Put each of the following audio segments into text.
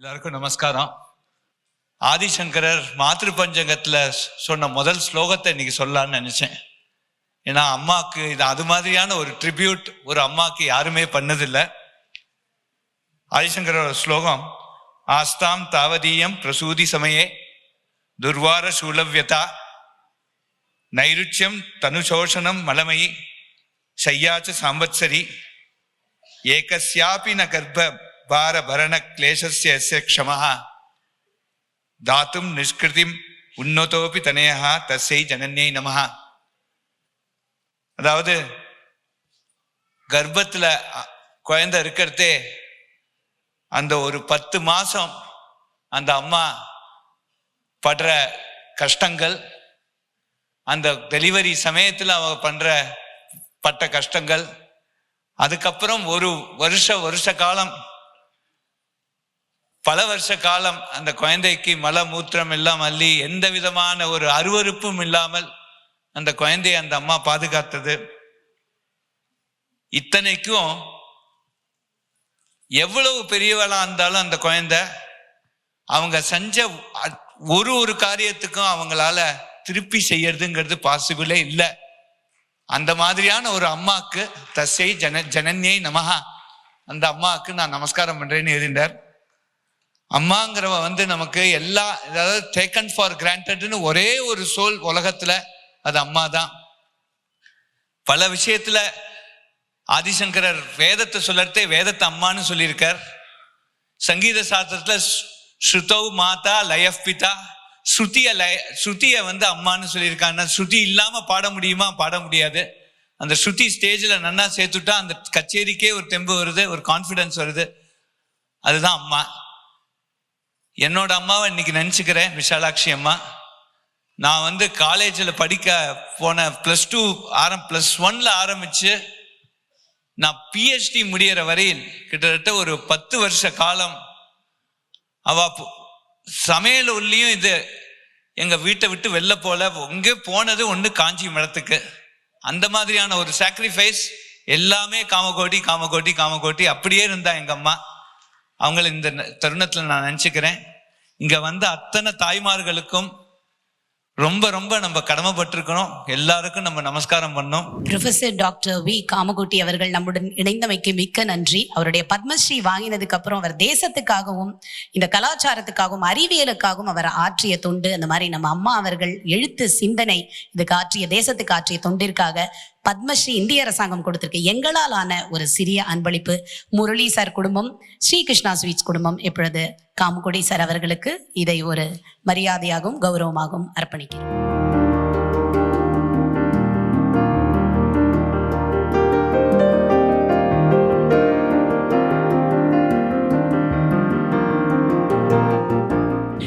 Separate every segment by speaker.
Speaker 1: எல்லாருக்கும் நமஸ்காரம். ஆதிசங்கரர் மாத்ரு பஞ்சகத்துல சொன்ன முதல் ஸ்லோகத்தை இன்னைக்கு சொல்லலான்னு நினைச்சேன். ஏன்னா அம்மாவுக்கு இது அது மாதிரியான ஒரு ட்ரிபியூட் ஒரு அம்மாவுக்கு யாருமே பண்ணதில்லை. ஆதிசங்கரோட ஸ்லோகம், ஆஸ்தாம் தாவதீயம் பிரசூதி சமயே துர்வார சூலவ்யதா நைருச்சியம் தனுசோஷனம் மலமயி சையாச்ச சாம்பத்சரி ஏகஸ்யாபி ந கர்ப்ப பார பரண கிளேசஸ்ய க்ஷமஹ தாத்தும் நிஷ்கிருதிம் உன்னதோபி தனயா தஸ்யை ஜனன்யை நமஹ. அதாவது கர்ப்பத்துல குழந்தை இருக்கிறதே அந்த ஒரு 10 மாசம் அந்த அம்மா படுற கஷ்டங்கள், அந்த டெலிவரி சமயத்துல அவ பட்ட கஷ்டங்கள், அதுக்கப்புறம் ஒரு வருஷ காலம் பல வருஷ காலம் அந்த குழந்தைக்கு மல மூத்திரம் எல்லாம் அள்ளி எந்த விதமான ஒரு அருவருப்பும் இல்லாமல் அந்த குழந்தையை அந்த அம்மா பாதுகாத்தது. இத்தனைக்கும் எவ்வளவு பெரியவளா இருந்தாலும் அந்த குழந்தை அவங்க செஞ்ச ஒரு காரியத்துக்கும் அவங்களால திருப்பி செய்யறதுங்கிறது பாசிபிளே இல்லை. அந்த மாதிரியான ஒரு அம்மாக்கு தஸ்யை ஜனன்யை நமஹா, அந்த அம்மாவுக்கு நான் நமஸ்காரம் பண்றேன்னு எழுதிண்டார். அம்மாங்கிறவ நமக்கு எல்லா, அதாவது டேக்கன் ஃபார் கிராண்டட்னு ஒரே ஒரு சோல் உலகத்துல அது அம்மா தான். பல விஷயத்துல ஆதிசங்கரர் வேதத்தை சொல்லறதே வேதத்தை அம்மான்னு சொல்லியிருக்கார். சங்கீத சாஸ்திரத்துல ஸ்ருதௌ மாதா லயஃப் பிதா, ஸ்ருதிய அம்மான்னு சொல்லியிருக்காங்க. ஸ்ருதி இல்லாம பாட முடியுமா? பாட முடியாது. அந்த ஸ்ருதி ஸ்டேஜ்ல நன்னா சேர்த்துட்டா அந்த கச்சேரிக்கே ஒரு தெம்பு வருது, ஒரு கான்ஃபிடன்ஸ் வருது. அதுதான் அம்மா. என்னோட அம்மாவை இன்னைக்கு நினைச்சுக்கிறேன், விஷாலாட்சி அம்மா. நான் காலேஜில் படிக்க போன +1ல ஆரம்பிச்சு நான் PhD முடிகிற வரையில் கிட்டத்தட்ட ஒரு 10 வருஷ காலம் அவ சமையல் உள்ளியும் இது எங்க வீட்டை விட்டு வெளில போல, எங்கே போனது ஒன்று காஞ்சி மடத்துக்கு. அந்த மாதிரியான ஒரு சாக்ரிஃபைஸ், எல்லாமே காமகோட்டி அப்படியே இருந்தா எங்க அம்மா. அவங்கள இந்த தருணத்துல நான் நினைச்சுக்கிறேன். இங்க அத்தனை தாய்மார்களுக்கும் ரொம்ப நம்ம கடமைப்பட்டிருக்கணும். எல்லாருக்கும் நம்ம நமஸ்காரம் பண்ணோம்.
Speaker 2: ப்ரொஃபசர் டாக்டர் வி காமகோட்டி அவர்கள் நம்முடன் இணைந்தமைக்கு மிக்க நன்றி. அவருடைய பத்மஸ்ரீ வாங்கினதுக்கு அப்புறம் அவர் தேசத்துக்காகவும் இந்த கலாச்சாரத்துக்காகவும் அறிவியலுக்காகவும் அவர் ஆற்றிய தொண்டு, அந்த மாதிரி நம்ம அம்மா அவர்கள் எழுத்து சிந்தனை இதுக்கு ஆற்றிய, தேசத்துக்கு ஆற்றிய தொண்டிற்காக பத்மஸ்ரீ இந்திய அரசாங்கம் கொடுத்திருக்கு. எங்களால் ஆன ஒரு சிறிய அன்பளிப்பு. முரளி சார் குடும்பம், ஸ்ரீகிருஷ்ணா ஸ்வீட்ஸ் குடும்பம் இப்பொழுது காமகோட்டி சார் அவர்களுக்கு இதை ஒரு மரியாதையாகவும் கௌரவமாகவும் அர்ப்பணிக்கிறோம்.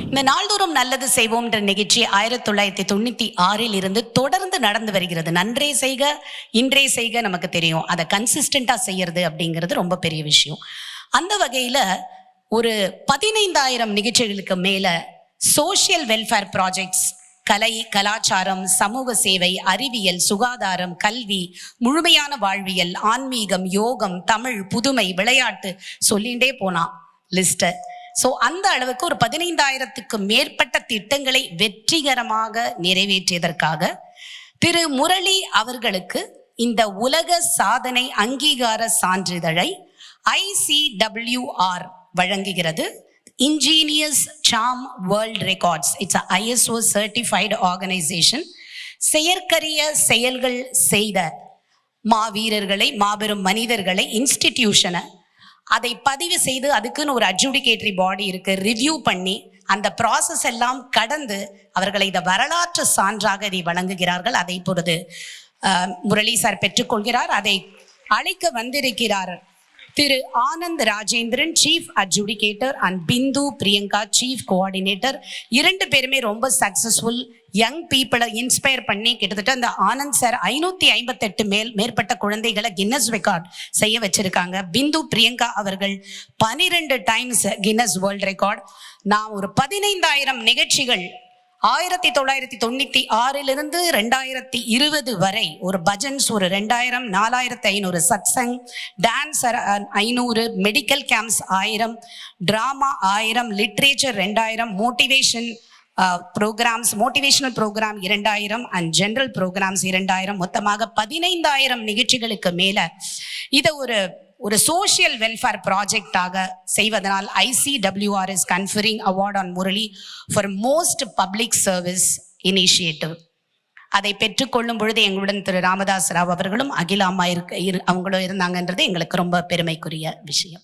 Speaker 2: இந்த நாள்தோறும் நல்லது செய்வோம் என்ற நிகழ்ச்சி 1996 இருந்து தொடர்ந்து நடந்து வருகிறது. நன்றே செய்க இன்றே செய்க நமக்கு தெரியும். அதை கன்சிஸ்டண்டா செய்யறது அப்படிங்கிறது ரொம்ப பெரிய விஷயம். அந்த வகையில ஒரு 15,000 நிகழ்ச்சிகளுக்கு மேல சோஷியல் வெல்ஃபேர் ப்ராஜெக்ட்ஸ், கலை, கலாச்சாரம், சமூக சேவை, அறிவியல், சுகாதாரம், கல்வி, முழுமையான வாழ்வியல், ஆன்மீகம், யோகம், தமிழ், புதுமை, விளையாட்டு சொல்லிண்டே போனா லிஸ்ட். ஸோ அந்த அளவுக்கு ஒரு 15,000க்கு மேற்பட்ட திட்டங்களை வெற்றிகரமாக நிறைவேற்றியதற்காக திரு முரளி அவர்களுக்கு இந்த உலக சாதனை அங்கீகார சான்றிதழை ICWR வழங்குகிறது. Engineers charm world records, it's ISO certified organisation. செயற்கரிய செயல்கள் செய்த மாவீரர்களை, மாபெரும் மனிதர்களை, இன்ஸ்டிடியூஷனை அதை பதிவு செய்து அதுக்குன்னு ஒரு அட்ஜுடிகேட்டரி பாடி இருக்கு, ரிவ்யூ பண்ணி அந்த ப்ராசஸ் எல்லாம் கடந்து அவர்களை இந்த வரலாற்று சான்றாக இதை வழங்குகிறார்கள். அதை இப்பொழுது முரளி சார் பெற்றுக்கொள்கிறார். அதை அழைக்க வந்திருக்கிறார் Thiru Anand Rajendran, chief adjudicator, and Bindu Priyanka, chief coordinator. 2 பேருமே ரொம்ப சக்சஸ்ஃபுல் யங் பீப்புளை இன்ஸ்பயர் பண்ணி கிட்டத்தட்ட அந்த ஆனந்த் சார் 558 மேற்பட்ட குழந்தைகளை கின்னஸ் ரெக்கார்ட் செய்ய வச்சிருக்காங்க. பிந்து பிரியங்கா அவர்கள் 12 டைம்ஸ் கின்னஸ் வேர்ல்ட் ரெக்கார்ட். நான் ஒரு 15,000 நிகழ்ச்சிகள் 1996 2020 வரை ஒரு பஜன்ஸ் ஒரு 2000, 4500 satsang, dance 500, medical camps 1000, drama 1000, literature 2000, motivational program 2000 and general programs 2000, மொத்தமாக 15000 நிகழ்ச்சிகளுக்கு மேல இதை ஒரு சோஷியல் வெல்ஃபேர் ப்ராஜெக்டாக செய்வதனால் ICWR is conferring award on Murali for most public service initiative. அதை பெற்றுக்கொள்ளும் பொழுது எங்களுடன் திரு ராமதாஸ் ராவ் அவர்களும் அகிலா அம்மா அவங்களும் இருந்தாங்கன்றது எங்களுக்கு ரொம்ப பெருமைக்குரிய விஷயம்.